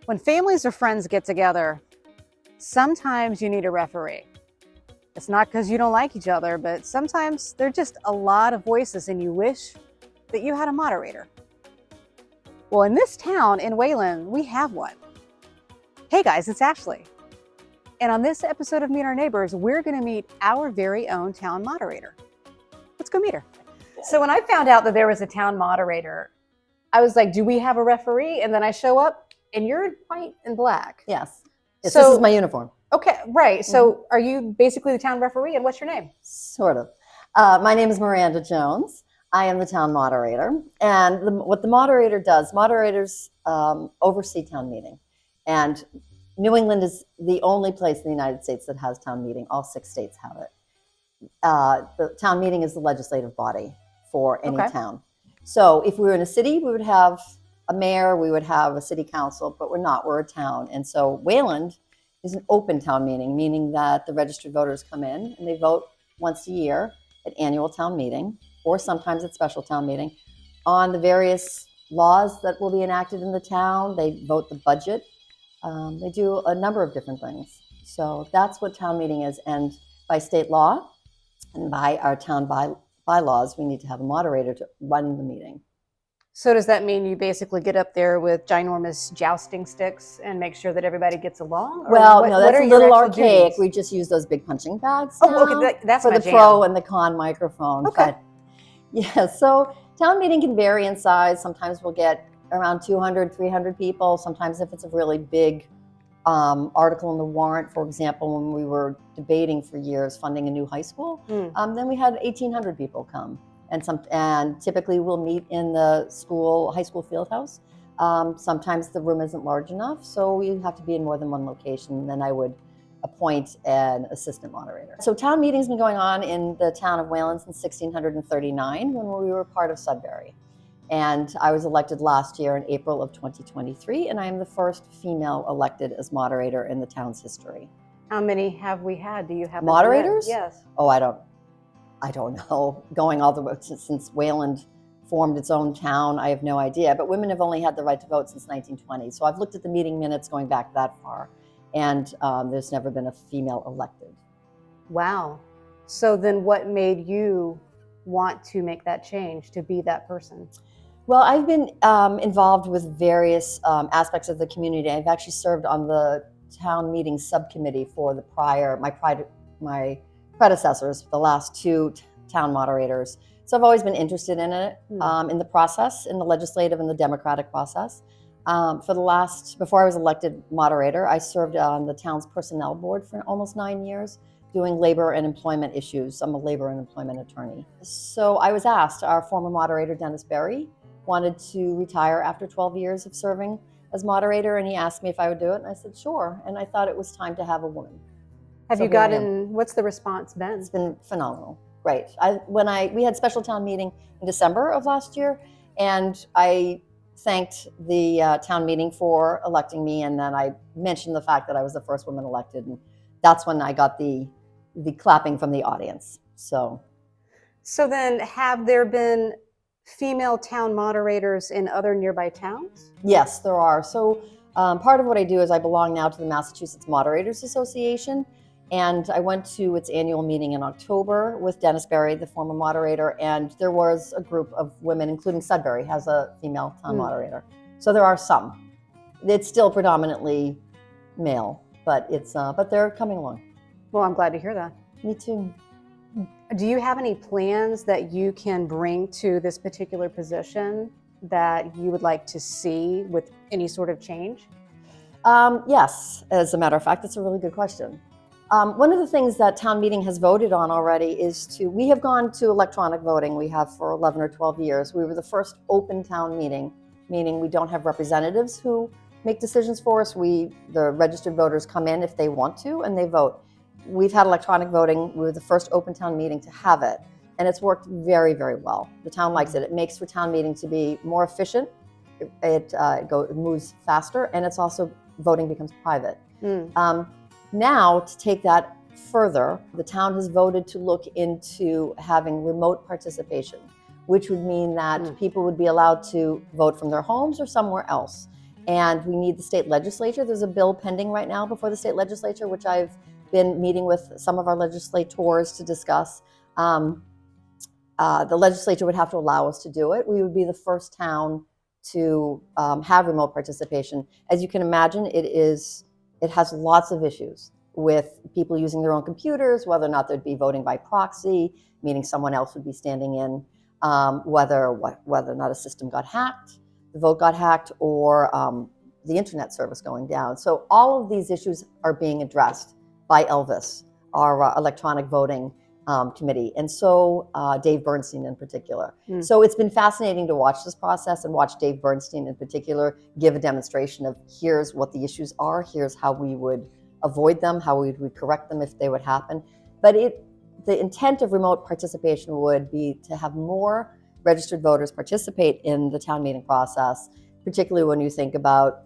When families or friends get together, sometimes you need a referee. It's not because you don't like each other, but sometimes there are just a lot of voices and you wish that you had a moderator. Well, in this town, in Wayland, we have one. Hey guys, it's Ashley. And on this episode of Meet Our Neighbors, we're gonna meet our very own town moderator. Let's go meet her. So when I found out that there was a town moderator, I was like, do we have a referee? And then I show up and you're in white and black. Yes, this is my uniform. Okay, right. So are you basically the town referee, and what's your name? Sort of. My name is Miranda Jones. I am the town moderator. And what the moderator does, moderators oversee town meeting. And New England is the only place in the United States that has town meeting. All 6 states have it. The town meeting is the legislative body for any town. So if we were in a city, we would have a mayor, we would have a city council, but we're not, we're a town. And so Wayland is an open town meeting, meaning that the registered voters come in and they vote once a year at annual town meeting, or sometimes at special town meeting, on the various laws that will be enacted in the town. They vote the budget. They do a number of different things. So that's what town meeting is. And by state law and by our town bylaws, we need to have a moderator to run the meeting. So does that mean you basically get up there with ginormous jousting sticks and make sure that everybody gets along? Or well, no, that's a little archaic. We just use those big punching bags now okay, that's for my the jam. pro and the con microphone. Okay. But yeah, so town meeting can vary in size. Sometimes we'll get around 200, 300 people. Sometimes if it's a really big article in the warrant, for example, when we were debating for years funding a new high school, then we had 1,800 people come. And typically we'll meet in the high school field house. Sometimes the room isn't large enough, so we have to be in more than one location. And then I would appoint an assistant moderator. So town meeting's been going on in the town of Wayland since 1639, when we were part of Sudbury. And I was elected last year in April of 2023, and I am the first female elected as moderator in the town's history. How many have we had? Do you have moderators? Yes. Oh, I don't know. Going all the way since Wayland formed its own town, I have no idea. But women have only had the right to vote since 1920. So I've looked at the meeting minutes going back that far, and there's never been a female elected. Wow. So then what made you want to make that change, to be that person? Well, I've been involved with various aspects of the community. I've actually served on the town meeting subcommittee for my predecessors, the last 2 town moderators. So I've always been interested in it, in the process, in the legislative and the democratic process. Before I was elected moderator, I served on the town's personnel board for almost 9 years, doing labor and employment issues. I'm a labor and employment attorney. So I was asked, our former moderator, Dennis Berry, wanted to retire after 12 years of serving as moderator, and he asked me if I would do it, and I said, sure. And I thought it was time to have a woman. What's the response been? It's been phenomenal. Great. We had special town meeting in December of last year, and I thanked the town meeting for electing me, and then I mentioned the fact that I was the first woman elected, and that's when I got the clapping from the audience. So then have there been female town moderators in other nearby towns? Yes, there are. So part of what I do is I belong now to the Massachusetts Moderators Association. And I went to its annual meeting in October with Dennis Berry, the former moderator, and there was a group of women, including Sudbury has a female town moderator. So there are some. It's still predominantly male, but they're coming along. Well, I'm glad to hear that. Me too. Do you have any plans that you can bring to this particular position that you would like to see with any sort of change? Yes, as a matter of fact, that's a really good question. One of the things that town meeting has voted on already is we have gone to electronic voting. We have for 11 or 12 years. We were the first open town meeting, meaning we don't have representatives who make decisions for us. The registered voters come in if they want to, and they vote. We've had electronic voting. We were the first open town meeting to have it, and it's worked very, very well. The town likes it. It makes for town meeting to be more efficient. It moves faster, and it's also voting becomes private. Now, to take that further, the town has voted to look into having remote participation, which would mean that people would be allowed to vote from their homes or somewhere else. And we need the state legislature. There's a bill pending right now before the state legislature, which I've been meeting with some of our legislators to discuss. The legislature would have to allow us to do it. We would be the first town to have remote participation. As you can imagine, it has lots of issues with people using their own computers, whether or not they'd be voting by proxy, meaning someone else would be standing in, whether or not a system got hacked, the vote got hacked, or the internet service going down. So all of these issues are being addressed by Elvis, our electronic voting committee, and so Dave Bernstein in particular. So it's been fascinating to watch this process and watch Dave Bernstein in particular give a demonstration of here's what the issues are, here's how we would avoid them, how we would correct them if they would happen. But the intent of remote participation would be to have more registered voters participate in the town meeting process, particularly when you think about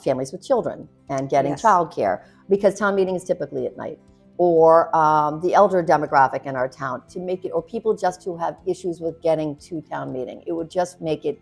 families with children and getting childcare, because town meeting is typically at night, or the elder demographic in our town, to make it, or people just who have issues with getting to town meeting. It would just make it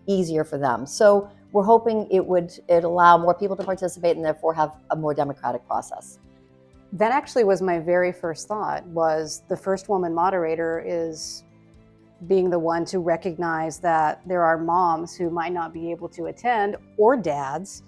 easier for them. So we're hoping it'd allow more people to participate and therefore have a more democratic process. That actually was my very first thought, was the first woman moderator is being the one to recognize that there are moms who might not be able to attend, or dads,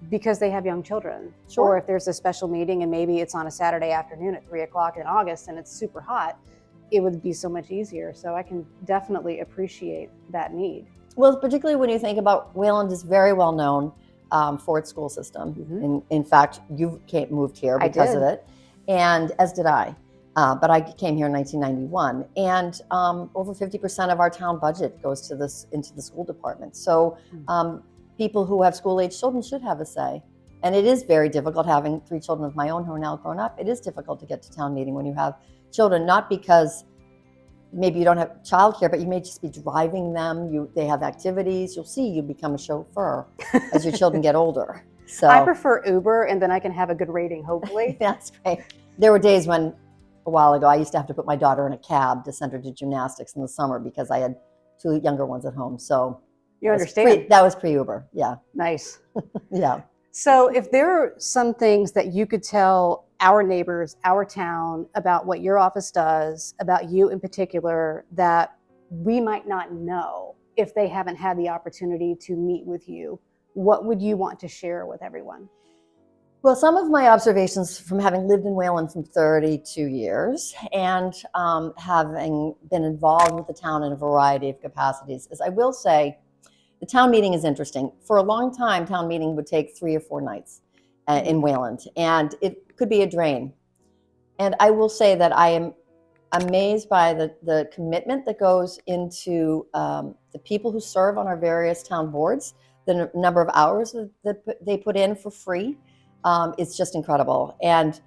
because they have young children. Sure. Or if there's a special meeting and maybe it's on a Saturday afternoon at 3 o'clock in August and it's super hot, it would be so much easier. So I can definitely appreciate that need. Well, particularly when you think about Wayland is very well known for its school system. In fact, you moved here because of it, and as did I. But I came here in 1991, and over 50% of our town budget goes to into the school department. So people who have school-age children should have a say. And it is very difficult, having 3 children of my own who are now grown up. It is difficult to get to town meeting when you have children, not because maybe you don't have childcare, but you may just be driving them. They have activities. You'll see you become a chauffeur as your children get older. So I prefer Uber, and then I can have a good rating, hopefully. That's great. There were days when, a while ago, I used to have to put my daughter in a cab to send her to gymnastics in the summer because I had 2 younger ones at home. So you understand? That was pre-Uber. Yeah. Nice. Yeah. So if there are some things that you could tell our neighbors, our town, about what your office does, about you in particular, that we might not know if they haven't had the opportunity to meet with you, what would you want to share with everyone? Well, some of my observations from having lived in Wayland for 32 years and having been involved with the town in a variety of capacities is, I will say, the town meeting is interesting. For a long time, town meeting would take 3 or 4 nights in Wayland, and it could be a drain. And I will say that I am amazed by the commitment that goes into the people who serve on our various town boards, the number of hours that they put in for free. It's just incredible. And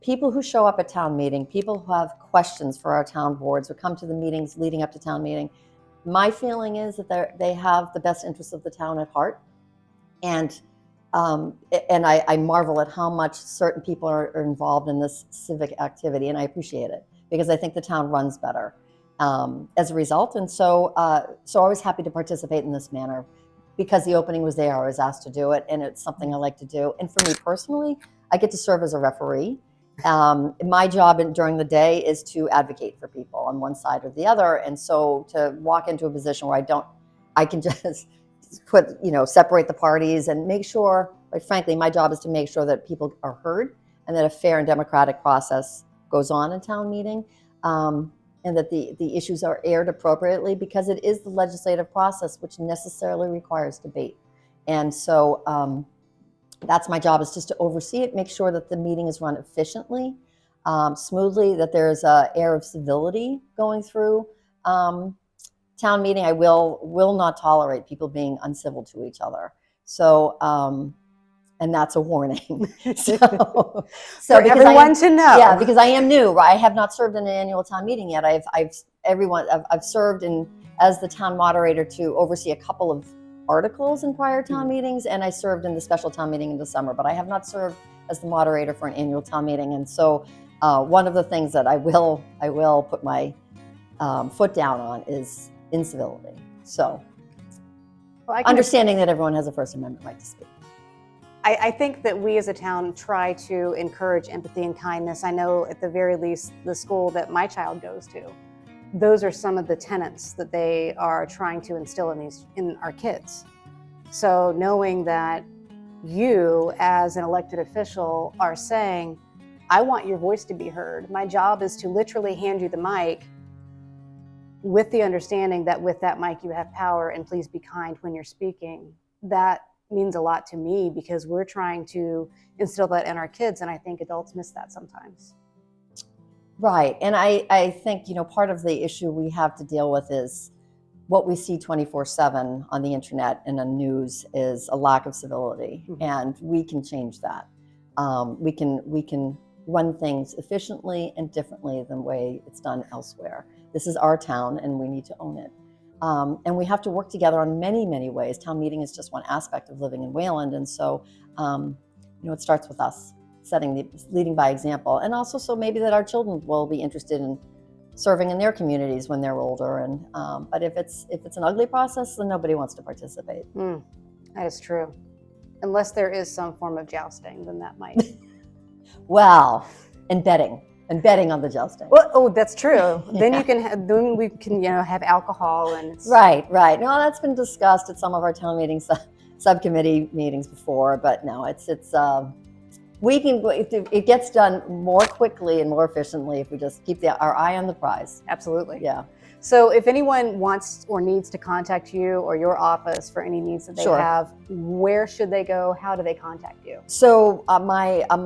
people who show up at town meeting, people who have questions for our town boards, who come to the meetings leading up to town meeting, my feeling is that they have the best interests of the town at heart. And I marvel at how much certain people are involved in this civic activity, and I appreciate it because I think the town runs better as a result. And so I was happy to participate in this manner. Because the opening was there, I was asked to do it, and it's something I like to do. And for me personally, I get to serve as a referee. My job during the day is to advocate for people on one side or the other. And so to walk into a position where I can just separate the parties and make sure, quite frankly, my job is to make sure that people are heard and that a fair and democratic process goes on in town meeting. And that the issues are aired appropriately, because it is the legislative process which necessarily requires debate. And so that's my job, is just to oversee it, make sure that the meeting is run efficiently, smoothly, that there's an air of civility going through town meeting. I will not tolerate people being uncivil to each other. So, and that's a warning. So for everyone to know. Yeah, because I am new. I have not served in an annual town meeting yet. I've served as the town moderator to oversee a couple of articles in prior town meetings, and I served in the special town meeting in December. But I have not served as the moderator for an annual town meeting. And so, one of the things that I will put my foot down on is incivility. So Well, understanding that everyone has a First Amendment right to speak. I think that we as a town try to encourage empathy and kindness. I know at the very least, the school that my child goes to, those are some of the tenets that they are trying to instill in our kids. So knowing that you as an elected official are saying, I want your voice to be heard. My job is to literally hand you the mic with the understanding that with that mic you have power, and please be kind when you're speaking. That means a lot to me because we're trying to instill that in our kids, and I think adults miss that sometimes. Right. And I think, part of the issue we have to deal with is what we see 24/7 on the internet and on news is a lack of civility, and we can change that. We can run things efficiently and differently than the way it's done elsewhere. This is our town, and we need to own it. And we have to work together on many, many ways. Town meeting is just one aspect of living in Wayland, and so it starts with us leading by example, and also so maybe that our children will be interested in serving in their communities when they're older. And but if it's an ugly process, then nobody wants to participate. That is true. Unless there is some form of jousting, then that might. Well, and betting on the jousting. Well, oh, that's true. Then we can have alcohol and Right. No, that's been discussed at some of our town meetings, subcommittee meetings before. But no, it gets done more quickly and more efficiently if we just keep our eye on the prize. Absolutely. Yeah. So if anyone wants or needs to contact you or your office for any needs that they have, where should they go? How do they contact you? So I'm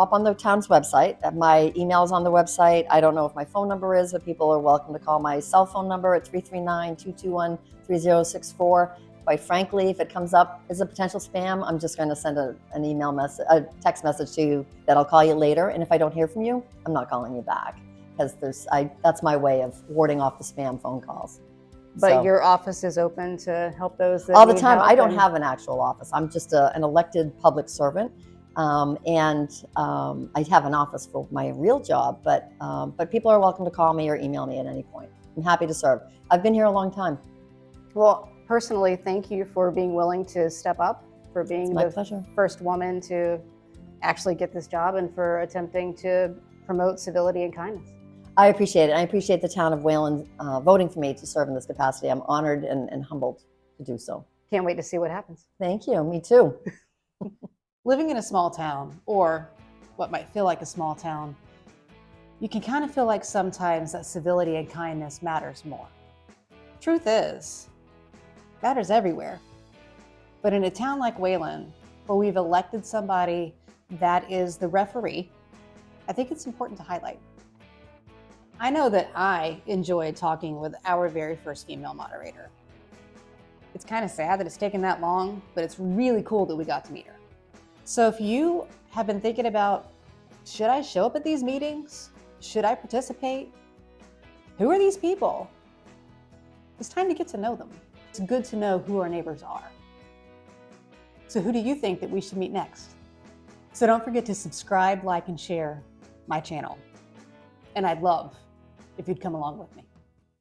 up on the town's website. My email is on the website. I don't know if my phone number is, but people are welcome to call my cell phone number at 339-221-3064. Quite frankly, if it comes up as a potential spam, I'm just going to send an email message, a text message to you that I'll call you later. And if I don't hear from you, I'm not calling you back, because that's my way of warding off the spam phone calls. But your office is open to help those that all the need time. help. I don't have an actual office. I'm just an elected public servant, and I have an office for my real job. But people are welcome to call me or email me at any point. I'm happy to serve. I've been here a long time. Well, personally, thank you for being willing to step up, for being the first woman to actually get this job, and for attempting to promote civility and kindness. I appreciate it. I appreciate the town of Wayland voting for me to serve in this capacity. I'm honored and humbled to do so. Can't wait to see what happens. Thank you. Me too. Living in a small town, or what might feel like a small town, you can kind of feel like sometimes that civility and kindness matters more. Truth is, it matters everywhere. But in a town like Wayland, where we've elected somebody that is the referee, I think it's important to highlight. I know that I enjoyed talking with our very first female moderator. It's kind of sad that it's taken that long, but it's really cool that we got to meet her. So if you have been thinking about, should I show up at these meetings? Should I participate? Who are these people? It's time to get to know them. It's good to know who our neighbors are. So who do you think that we should meet next? So don't forget to subscribe, like, and share my channel. And I'd love if you'd come along with me.